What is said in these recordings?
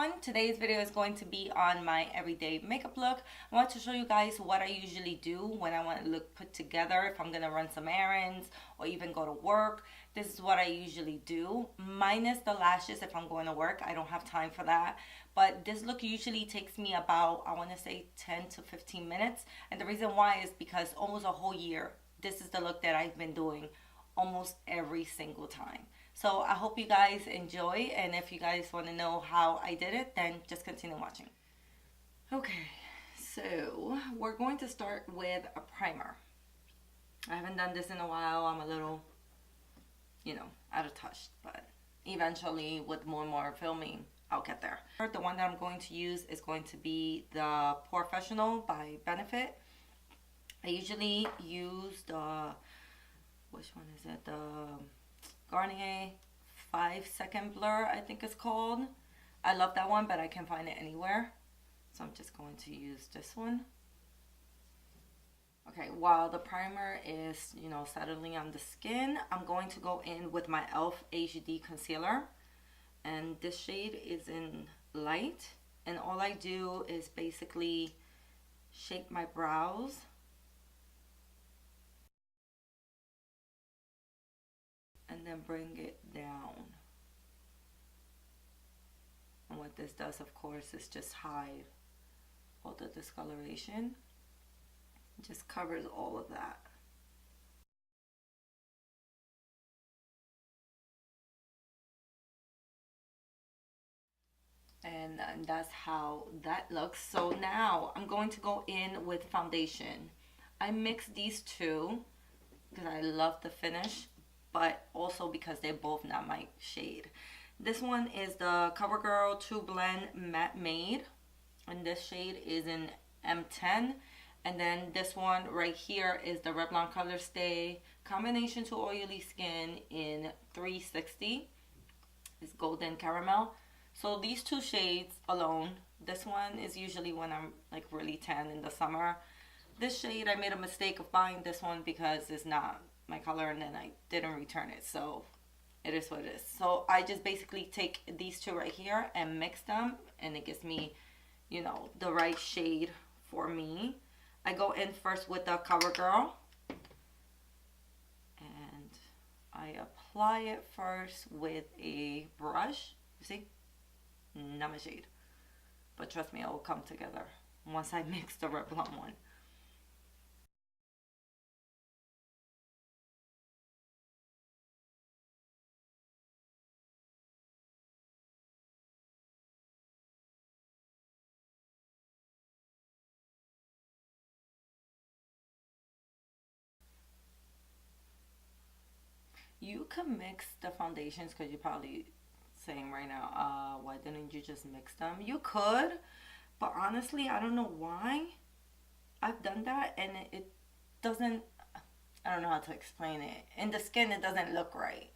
everyone. Today's video is going to be on my everyday makeup look. I want to show you guys what I usually do when I want to look put together. If I'm going to run some errands or even go to work, this is what I usually do. Minus the lashes if I'm going to work. I don't have time for that. But this look usually takes me about, I want to say 10 to 15 minutes. And the reason why is because almost a whole year, this is the look that I've been doing almost every single time. So I hope you guys enjoy, and if you guys want to know how I did it, then just continue watching. Okay, so we're going to start with a primer. I haven't done this in a while. I'm a little, out of touch, but eventually with more and more filming, I'll get there. The one that I'm going to use is going to be the Porefessional by Benefit. I usually use the, which one is it? The Garnier 5-second blur, I think it's called. I love that one, but I can't find it anywhere. So I'm just going to use this one. Okay, while the primer is, settling on the skin, I'm going to go in with my e.l.f. HD concealer. And this shade is in light. And all I do is basically shape my brows. And then bring it down. And what this does, of course, is just hide all the discoloration. It just covers all of that. And that's how that looks. So now I'm going to go in with foundation. I mix these two because I love the finish, but also because they're both not my shade. This one is the CoverGirl True Blend Matte Made, and this shade is in M10. And then this one right here is the Revlon Color Stay Combination to Oily Skin in 360. It's Golden Caramel. So these two shades alone, this one is usually when I'm like really tan in the summer. This shade, I made a mistake of buying this one because it's not my color, and then I didn't return it, so it is what it is. So I just basically take these two right here and mix them, and it gives me, the right shade for me. I go in first with the CoverGirl, and I apply it first with a brush. You see, not my shade, but trust me, it will come together once I mix the Revlon one. You can mix the foundations, because you're probably saying right now, why didn't you just mix them? You could, but honestly, I don't know why. I've done that and it doesn't, I don't know how to explain it. In the skin, it doesn't look right.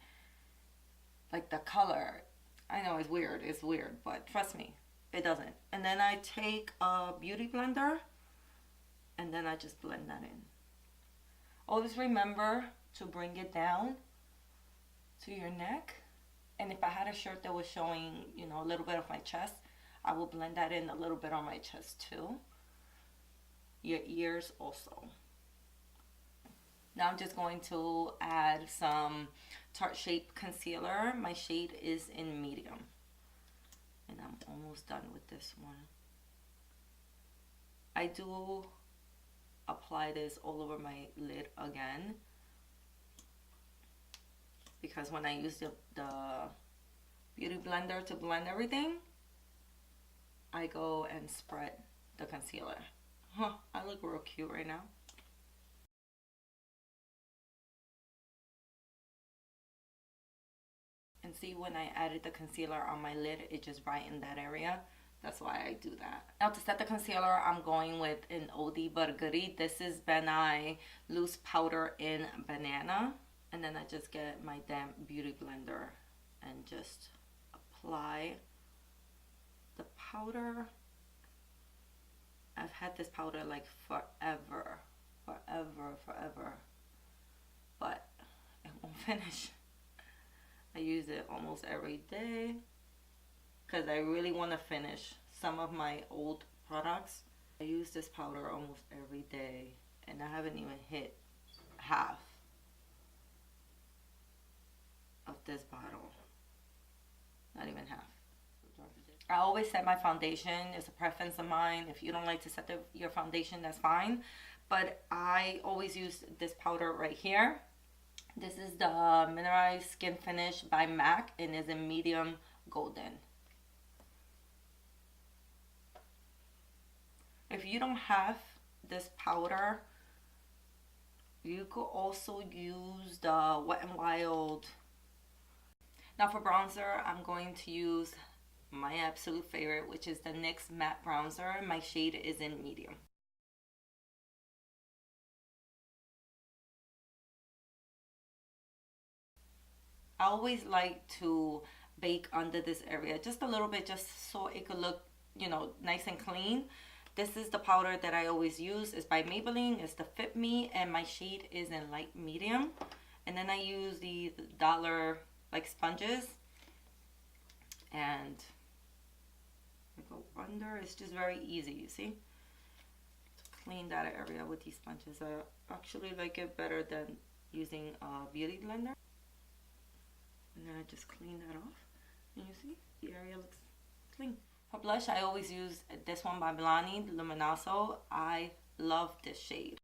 Like the color, I know it's weird, but trust me, it doesn't. And then I take a beauty blender and then I just blend that in. Always remember to bring it down to your neck. And if I had a shirt that was showing, a little bit of my chest, I will blend that in a little bit on my chest too. Your ears also. Now I'm just going to add some Tarte Shape concealer. My shade is in medium. And I'm almost done with this one. I do apply this all over my lid again, because when I use the beauty blender to blend everything, I go and spread the concealer. I look real cute right now. And see, when I added the concealer on my lid, it just brightened that area. That's why I do that. Now to set the concealer, I'm going with an oldie but a goodie. This is Ben Nye Loose Powder in Banana. And then I just get my damn beauty blender and just apply the powder. I've had this powder like forever. But it won't finish. I use it almost every day because I really want to finish some of my old products. I use this powder almost every day, and I haven't even hit half of this bottle. Not even half. I always set my foundation. It's a preference of mine. If you don't like to set your foundation, that's fine. But I always use this powder right here. This is the Mineralize Skinfinish by MAC, and is in medium golden. If you don't have this powder, you could also use the Wet n Wild. Now for bronzer, I'm going to use my absolute favorite, which is the NYX Matte Bronzer. My shade is in medium. I always like to bake under this area just a little bit, just so it could look, you know, nice and clean. This is the powder that I always use. It's by Maybelline. It's the Fit Me, and my shade is in light medium. And then I use the dollar like sponges, and I go under. It's just very easy, you see, to clean that area with these sponges. I actually like it better than using a beauty blender. And then I just clean that off, and you see the area looks clean. For blush, I always use this one by Milani, Luminous. I love this shade.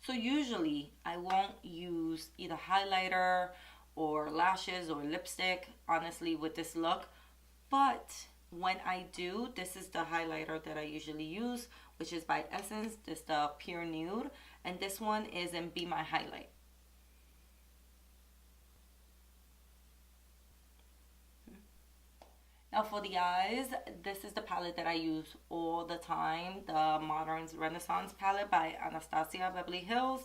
So usually I won't use either highlighter or lashes or lipstick, honestly, with this look. But when I do, this is the highlighter that I usually use, which is by Essence. This is the Pure Nude, and this one is in Be My Highlight. Now for the eyes, this is the palette that I use all the time, the Modern's Renaissance palette by Anastasia Beverly Hills.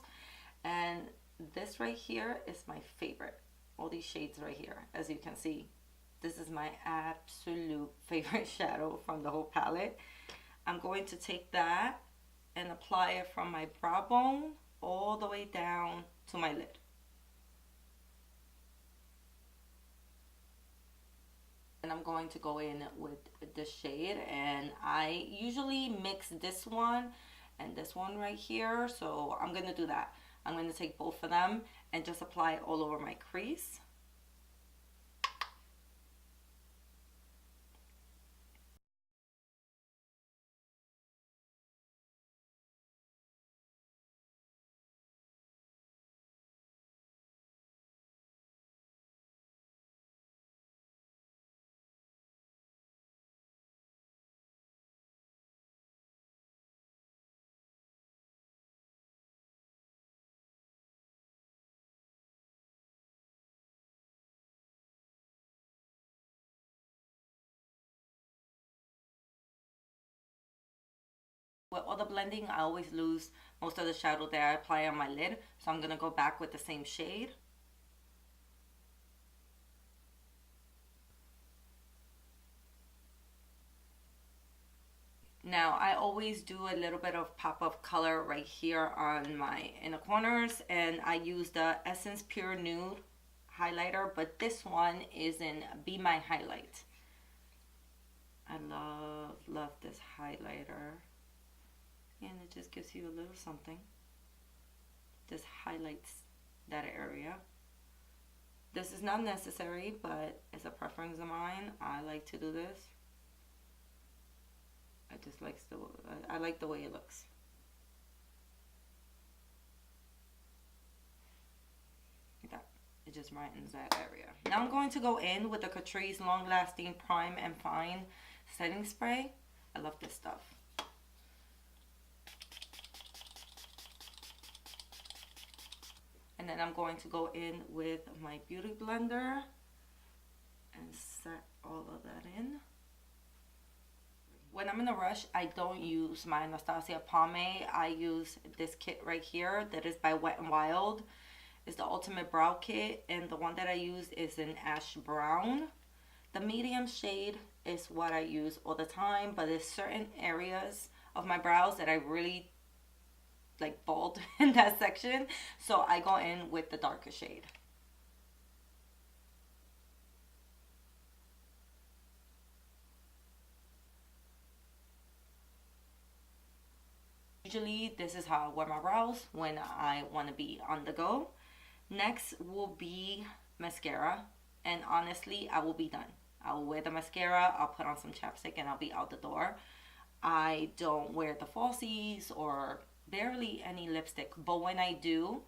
And this right here is my favorite. All these shades right here, as you can see. This is my absolute favorite shadow from the whole palette. I'm going to take that and apply it from my brow bone all the way down to my lid. And I'm going to go in with this shade, and I usually mix this one and this one right here, so I'm going to do that. I'm going to take both of them and just apply it all over my crease. With all the blending, I always lose most of the shadow that I apply on my lid, so I'm going to go back with the same shade. Now, I always do a little bit of pop of color right here on my inner corners, and I use the Essence Pure Nude highlighter, but this one is in Be My Highlight. I love this highlighter. And it just gives you a little something. Just highlights that area. This is not necessary, but it's a preference of mine. I like to do this. I like the way it looks. Like that. It just brightens that area. Now I'm going to go in with the Catrice Long Lasting Prime and Fine Setting Spray. I love this stuff. And then I'm going to go in with my beauty blender and set all of that in. When I'm in a rush, I don't use my Anastasia pomade. I use this kit right here that is by Wet n Wild. It's the Ultimate Brow Kit, and the one that I use is in Ash Brown. The medium shade is what I use all the time, but there's certain areas of my brows that I really like bald in that section, so I go in with the darker shade. usually this is how I wear my brows when I want to be on the go. Next will be mascara, and honestly I will be done. I will wear the mascara, I'll put on some chapstick, and I'll be out the door. I don't wear the falsies or barely any lipstick, but when I do,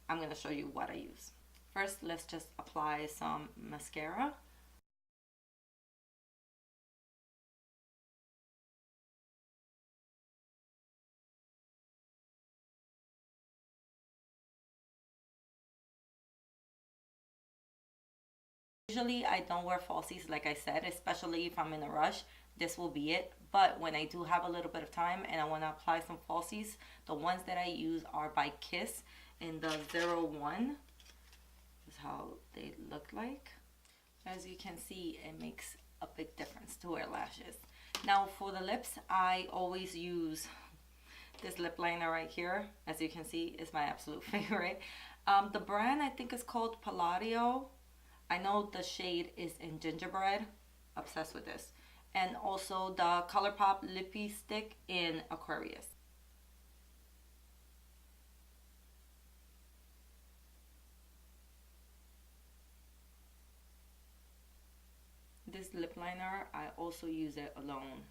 I'm going to show you what I use. First, let's just apply some mascara. Usually I don't wear falsies, like I said, especially if I'm in a rush. This will be it. But when I do have a little bit of time and I want to apply some falsies, the ones that I use are by Kiss in the 01. This is how they look like. As you can see, it makes a big difference to wear lashes. Now for the lips, I always use this lip liner right here. As you can see, is my absolute favorite. The brand I think is called Palladio. I know the shade is in Gingerbread. Obsessed with this. And also the ColourPop Lippy Stick in Aquarius. This lip liner, I also use it alone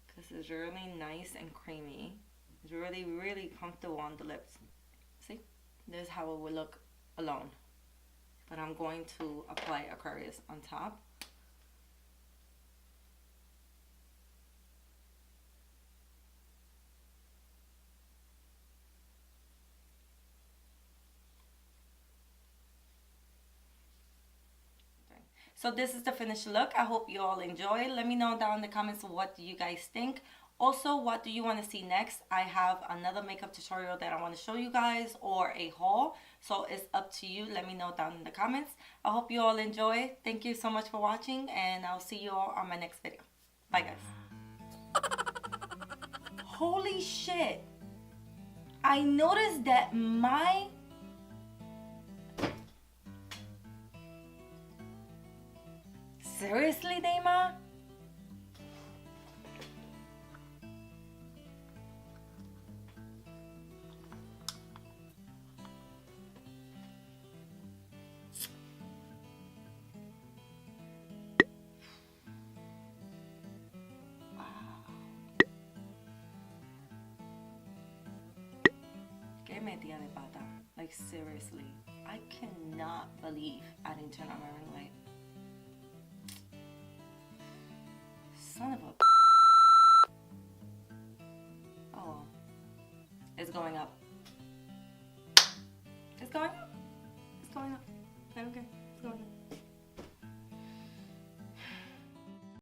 because it's really nice and creamy. It's really, really comfortable on the lips. See? This is how it would look alone. But I'm going to apply Aquarius on top. So this is the finished look. I hope you all enjoy. Let me know down in the comments what do you guys think. Also, what do you want to see next? I have another makeup tutorial that I want to show you guys, or a haul. So it's up to you. Let me know down in the comments. I hope you all enjoy. Thank you so much for watching, and I'll see you all on my next video. Bye, guys. Holy shit. I noticed that my... Seriously, Dama? Que metida de pata. Like, seriously. I cannot believe I didn't turn on my ring light. Son of a... Oh well. It's going up. It's going up. It's going up. I don't care. It's going up.